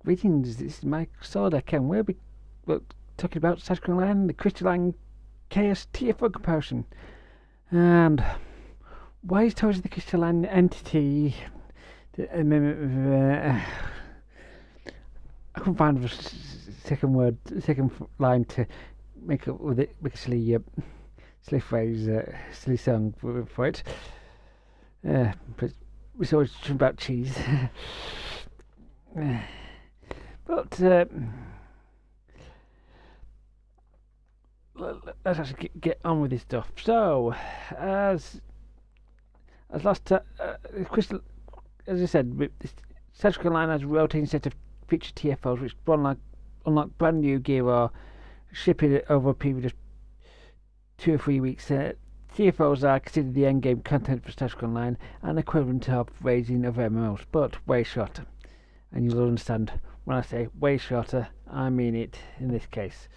Greetings, this is Mike Soldeck, and we're talking about Crystalline, the Crystalline Chaos TFO comparison. And why is Toys the crystalline entity? I couldn't find the second line to make up with it, make a silly phrase, silly song for it. But it's always about cheese. But let's actually get on with this stuff. So, as last Crystal, as I said, South Carolina has a rotating set of featured TFOs, which unlike brand new gear or shipping over a period of 2 or 3 weeks. TFOs are considered the endgame content for South Carolina and equivalent of raising of MMOs, but way shorter. And you'll understand when I say way shorter, I mean it in this case.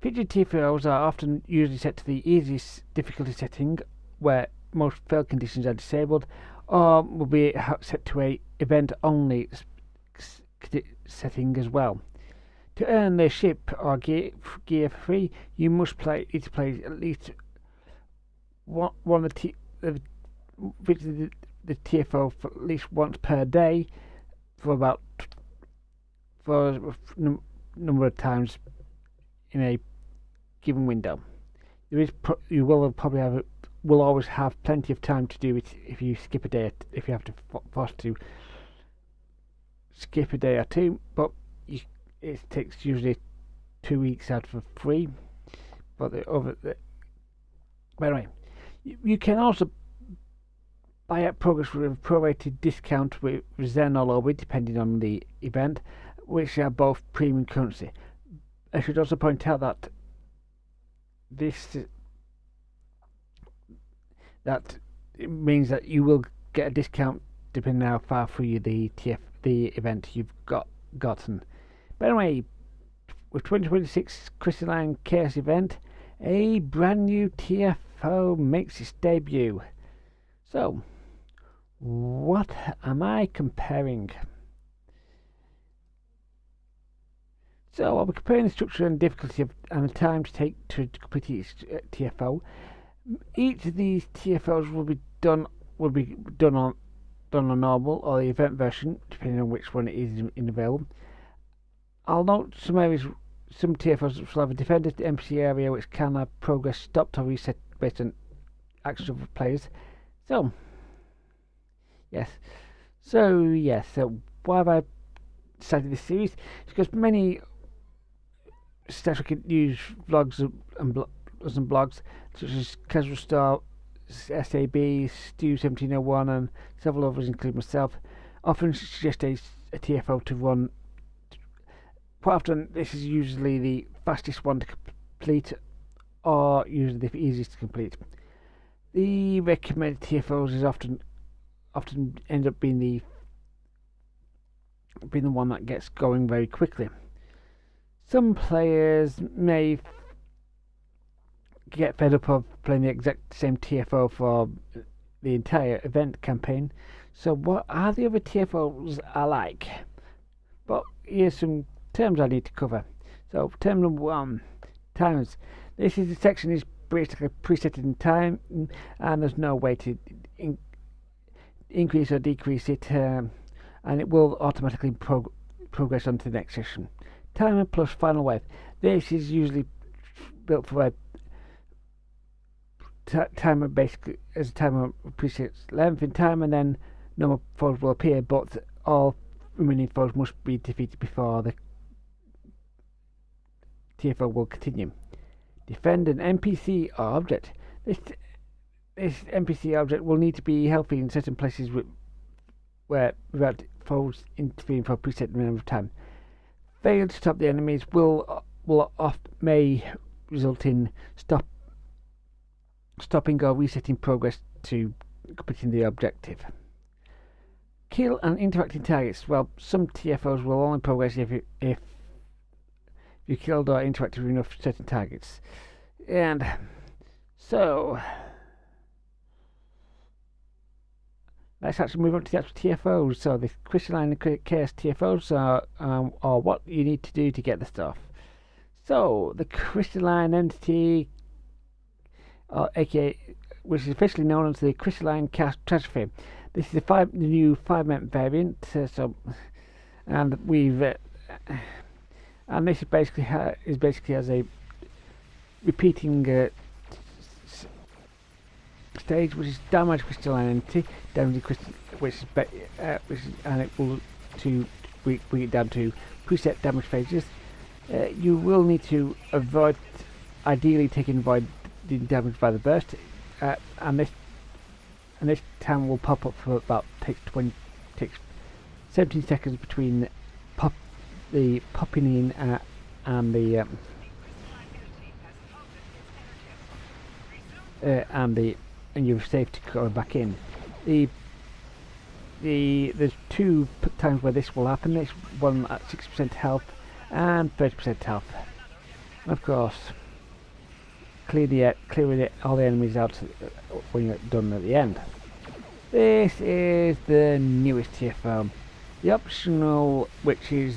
Featured TFOs are often usually set to the easiest difficulty setting, where most failed conditions are disabled, or will be set to a event only setting as well. To earn the ship or gear for free, you must need to play at least one of the TFO for at least once per day for a number of times in a given window. You will always have plenty of time to do it if you skip a day, if you have to forced to skip a day or two, but it takes usually 2 weeks out for free. But anyway, you can also buy out progress with a prorated discount with Zen or Lobby, depending on the event, which are both premium currency. I should also point out that it means that you will get a discount depending on how far through the event you've gotten. But anyway, with 2026 Crystalline Chaos Event, a brand new TFO makes its debut. So, what am I comparing? So, I'll be comparing the structure and difficulty and the time to take to complete each TFO. Each of these TFOs will be done on normal or the event version, depending on which one is available. I'll note some TFOs will have a defended NPC area which can have progress stopped or reset based on actions of players. So why have I decided this series? It's because many statistical news vlogs and blogs such as Casual Star, SAB, Stu 1701 and several others, including myself, often suggest a TFO to run. Quite often this is usually the fastest one to complete or usually the easiest to complete. The recommended TFOs is often end up being the one that gets going very quickly. Some players may get fed up of playing the exact same TFO for the entire event campaign. So what are the other TFOs I like? But here's some terms I need to cover. So term number 1, timers. This is the section is basically preset in time, and there's no way to increase or decrease it, and it will automatically progress on to the next session. Timer plus final wave. This is usually built for a timer, basically as a timer presets length in time, and then no more foes will appear, but all remaining foes must be defeated before the TFO will continue. Defend an NPC or object. This NPC object will need to be healthy in certain places without foes interfering for a preset amount of time. Failure to stop the enemies may result in stopping or resetting progress to completing the objective. Kill and interacting targets. Well, some TFOs will only progress if you killed or interacted with enough certain targets. And so let's actually move on to the actual TFOs. So the Crystalline Chaos TFOs are what you need to do to get the stuff. So the Crystalline Entity, aka, which is officially known as the Crystalline Chaos Trophy. This is the new 5-minute variant. And we've and this is basically as a repeating stage, which is damage crystalline entity, damage crystal, and it will bring it down to preset damage phases. You will need to ideally avoid the damage by the burst, and this time will pop up for about takes 17 seconds between the popping in and and you're safe to go back in. There's 2 times where this will happen. This one at 60% health and 30% health. And of course, clear all the enemies out when you're done at the end. This is the newest TFO. The optional, which is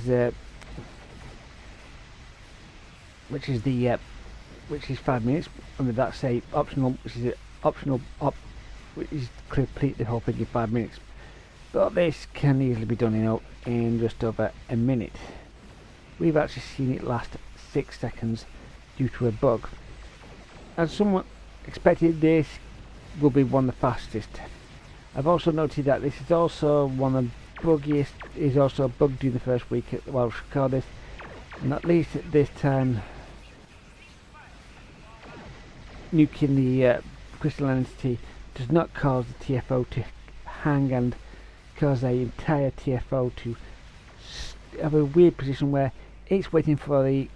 5 minutes, and with that say optional, which is which is complete the whole thing in 5 minutes. But this can easily be done in just over a minute. We've actually seen it last 6 seconds due to a bug. As somewhat expected, this will be one of the fastest. I've also noted that this is also one of the buggiest. Is also bugged during the first week while we record this, and at least at this time, nuking the crystalline entity does not cause the TFO to hang and cause the entire TFO to have a weird position where it's waiting for you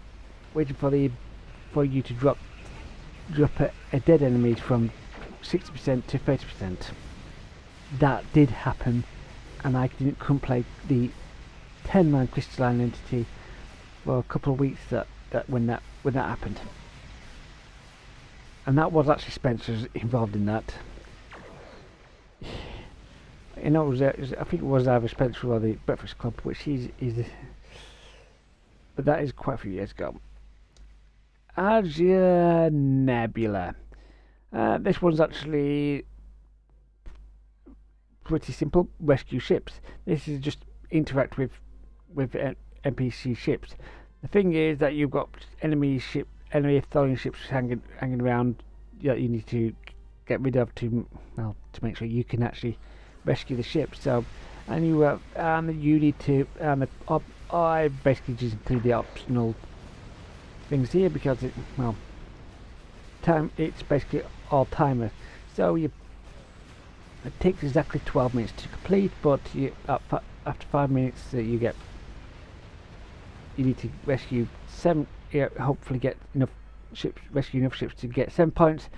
to drop a dead enemy from 60% to 30%. That did happen, and I couldn't play the 10-man crystalline entity for a couple of weeks when that happened. And that was actually Spencer's involved in that. I think it was either Spencer or the Breakfast Club, which is but that is quite a few years ago. Azure Nebula. This one's actually pretty simple. Rescue ships. This is just interact with NPC ships. The thing is that you've got enemy throwing ships hanging around that you need to get rid of to make sure you can actually rescue the ship. So, and you need to I basically just include the optional things here because it's basically all timer. So it takes exactly 12 minutes to complete, but after 5 minutes you need to rescue 7. Hopefully get rescue enough ships to get 7 points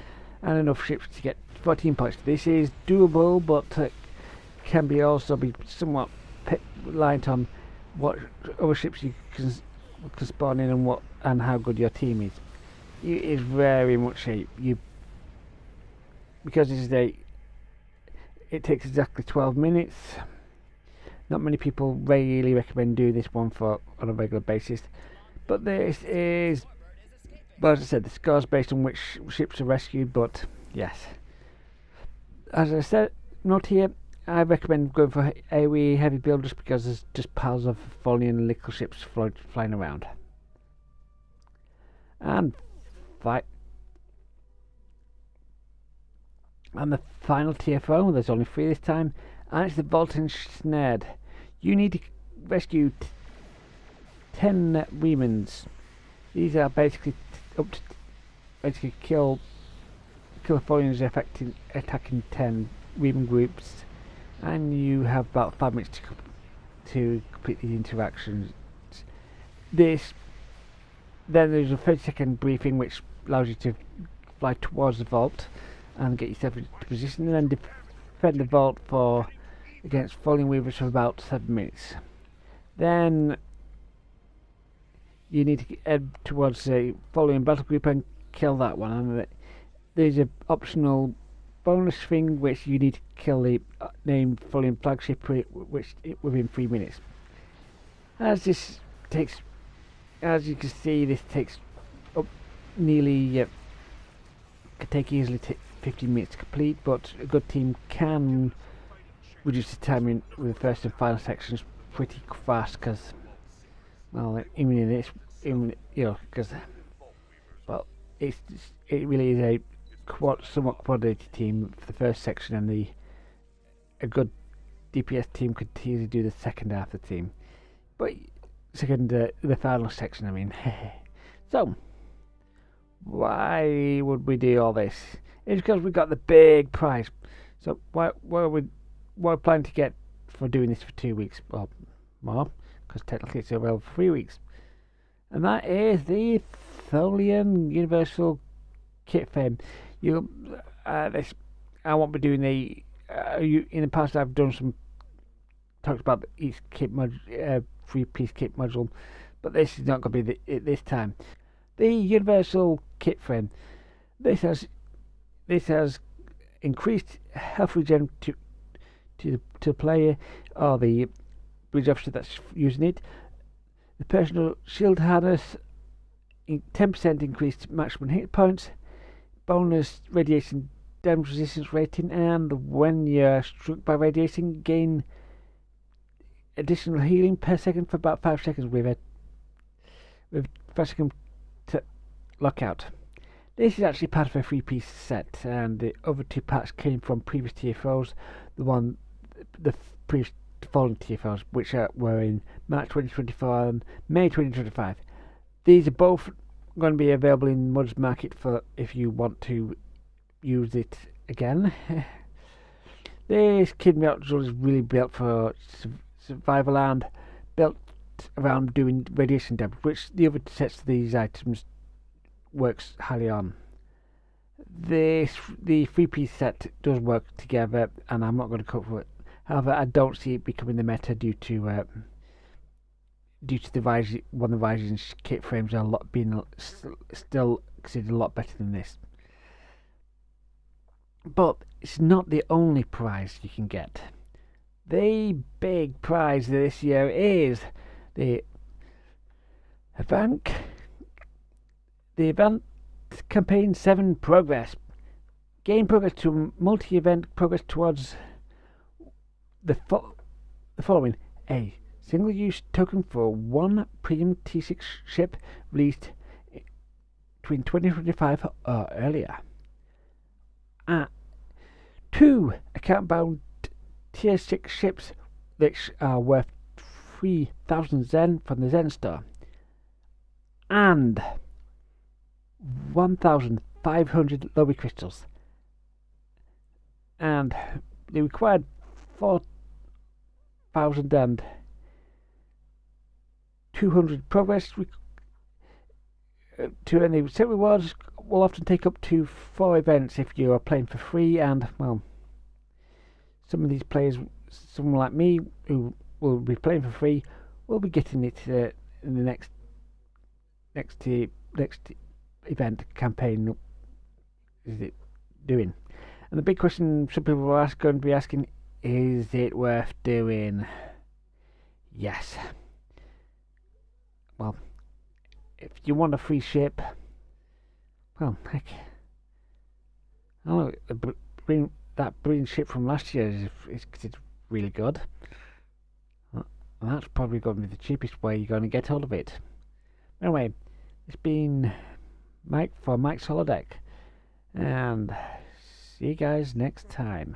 and enough ships to get 14 points. This is doable, but can also be somewhat reliant on what other ships you can spawn in and how good your team is. It is very much because it takes exactly 12 minutes. Not many people really recommend doing this one on a regular basis, but this is, well, as I said, the score's based on which ships are rescued. But yes, as I said, note here, I recommend going for AoE heavy build just because there's just piles of falling and little ships flying around. And the final TFO, there's only 3 this time, and it's the Vault Ensnared. You need to rescue 10 Remans. These are basically kill foreigners attacking 10 Reman groups, and you have about 5 minutes to complete these interactions. Then there's a 30-second briefing which allows you to fly towards the vault and get yourself into position, and then defend the vault against falling weavers for about 7 minutes. Then you need to head towards a following battle group and kill that one. And there's an optional bonus thing which you need to kill the named fallen flagship within 3 minutes. As you can see, this takes up nearly could take easily 15 minutes to complete, but a good team can reduce the timing with the first and final sections pretty fast, because, well, even in this, because, well, it really is a somewhat coordinated team for the first section, and a good DPS team could easily do the second half of the team, but the final section, I mean. So, why would we do all this? It's because we got the big prize. So what are we planning to get for doing this for 2 weeks? Well, more, because technically it's available for 3 weeks. And that is the Tholian Universal Kit Frame. I won't be doing in the past I've done talked about each kit module, 3-piece kit module, but this is not going to be it this time. The Universal Kit Frame. This has increased health regen to the player or the bridge officer that's using it. The personal shield harness, 10% increased maximum hit points, bonus radiation damage resistance rating, and when you're struck by radiation, gain additional healing per second for about 5 seconds with 5 seconds to lockout. This is actually part of a 3-piece set, and the other 2 parts came from previous TFOs, the previous fallen TFOs, which were in March 2024 and May 2025. These are both going to be available in Mods Market for if you want to use it again. This kit module is really built for survival and built around doing radiation damage, which the other sets of these items works highly on. The 3-piece set does work together, and I'm not going to cover it. However, I don't see it becoming the meta due to the one of the rising kit frames are being still considered a lot better than this. But it's not the only prize you can get. The big prize this year is the Event Campaign 7 Progress. Gain progress to multi-event progress towards the following. A single-use token for 1 premium T6 ship released between 2025 or earlier. 2 account-bound Tier 6 ships which are worth 3,000 Zen from the Zen store. And 1,500 lobby crystals, and the required 4,200 progress to earn the set rewards will often take up to 4 events if you are playing for free, and well, some of these players, someone like me who will be playing for free, will be getting it in the next event campaign is it doing. And the big question some people are going to be asking, is it worth doing? Yes. Well, if you want a free ship, well, heck, I don't know, that brilliant ship from last year is considered really good. Well, that's probably going to be the cheapest way you're going to get hold of it. Anyway, it's been Mike for Mike's Holodeck, and see you guys next time.